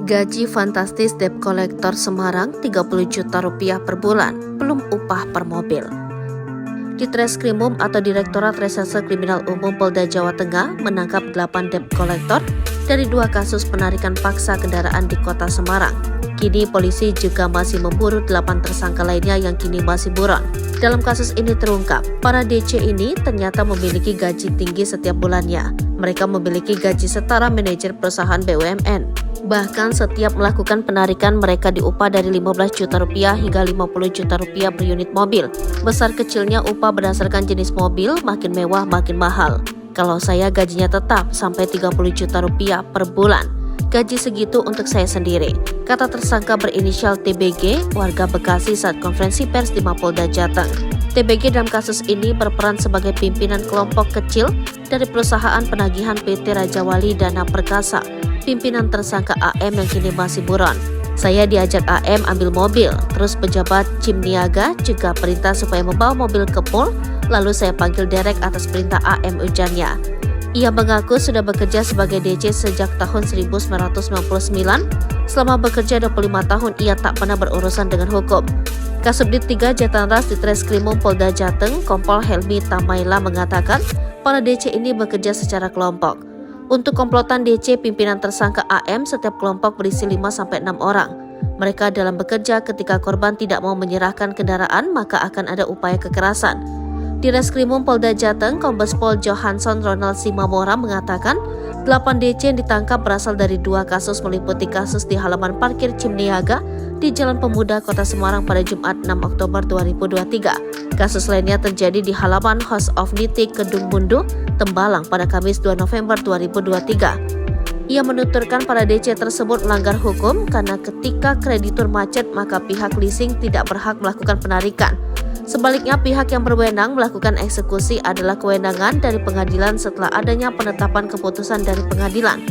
Gaji fantastis debt kolektor Semarang 30 juta rupiah per bulan, belum upah per mobil. Ditreskrimum atau Direktorat Reserse Kriminal Umum Polda Jawa Tengah menangkap 8 debt kolektor dari 2 kasus penarikan paksa kendaraan di kota Semarang. Kini polisi juga masih memburu 8 tersangka lainnya yang kini masih buron. Dalam kasus ini terungkap, para DC ini ternyata memiliki gaji tinggi setiap bulannya. Mereka memiliki gaji setara manajer perusahaan BUMN. Bahkan setiap melakukan penarikan mereka diupah dari 15 juta rupiah hingga 50 juta rupiah per unit mobil. Besar kecilnya upah berdasarkan jenis mobil, makin mewah makin mahal. Kalau saya gajinya tetap sampai 30 juta rupiah per bulan. Gaji segitu untuk saya sendiri, kata tersangka berinisial TBG, warga Bekasi saat konferensi pers di Mapolda Jateng. TBG dalam kasus ini berperan sebagai pimpinan kelompok kecil dari perusahaan penagihan PT Raja Wali Dana Perkasa. Pimpinan tersangka AM yang kini masih buron. Saya diajak AM ambil mobil, terus pejabat Cim Niaga juga perintah supaya membawa mobil ke Pol, lalu saya panggil derek atas perintah AM, ujarnya. Ia mengaku sudah bekerja sebagai DC sejak tahun 1999. Selama bekerja 25 tahun, ia tak pernah berurusan dengan hukum. Kasubdit 3 Jatanras Ditreskrimum Polda Jateng, Kompol Helmi Tamaila mengatakan, para DC ini bekerja secara kelompok. Untuk komplotan DC pimpinan tersangka AM, setiap kelompok berisi 5-6 orang. Mereka dalam bekerja ketika korban tidak mau menyerahkan kendaraan, maka akan ada upaya kekerasan. Di Reskrimum Polda Jateng, Kombes Pol Johansson Ronald Simamora mengatakan, 8 DC yang ditangkap berasal dari 2 kasus meliputi kasus di halaman parkir Cim Niaga di Jalan Pemuda Kota Semarang pada Jumat 6 Oktober 2023. Kasus lainnya terjadi di halaman House of Niti Kedung Mundu, Tembalang pada Kamis 2 November 2023. Ia menuturkan para DC tersebut melanggar hukum karena ketika kreditur macet maka pihak leasing tidak berhak melakukan penarikan. Sebaliknya pihak yang berwenang melakukan eksekusi adalah kewenangan dari pengadilan setelah adanya penetapan keputusan dari pengadilan.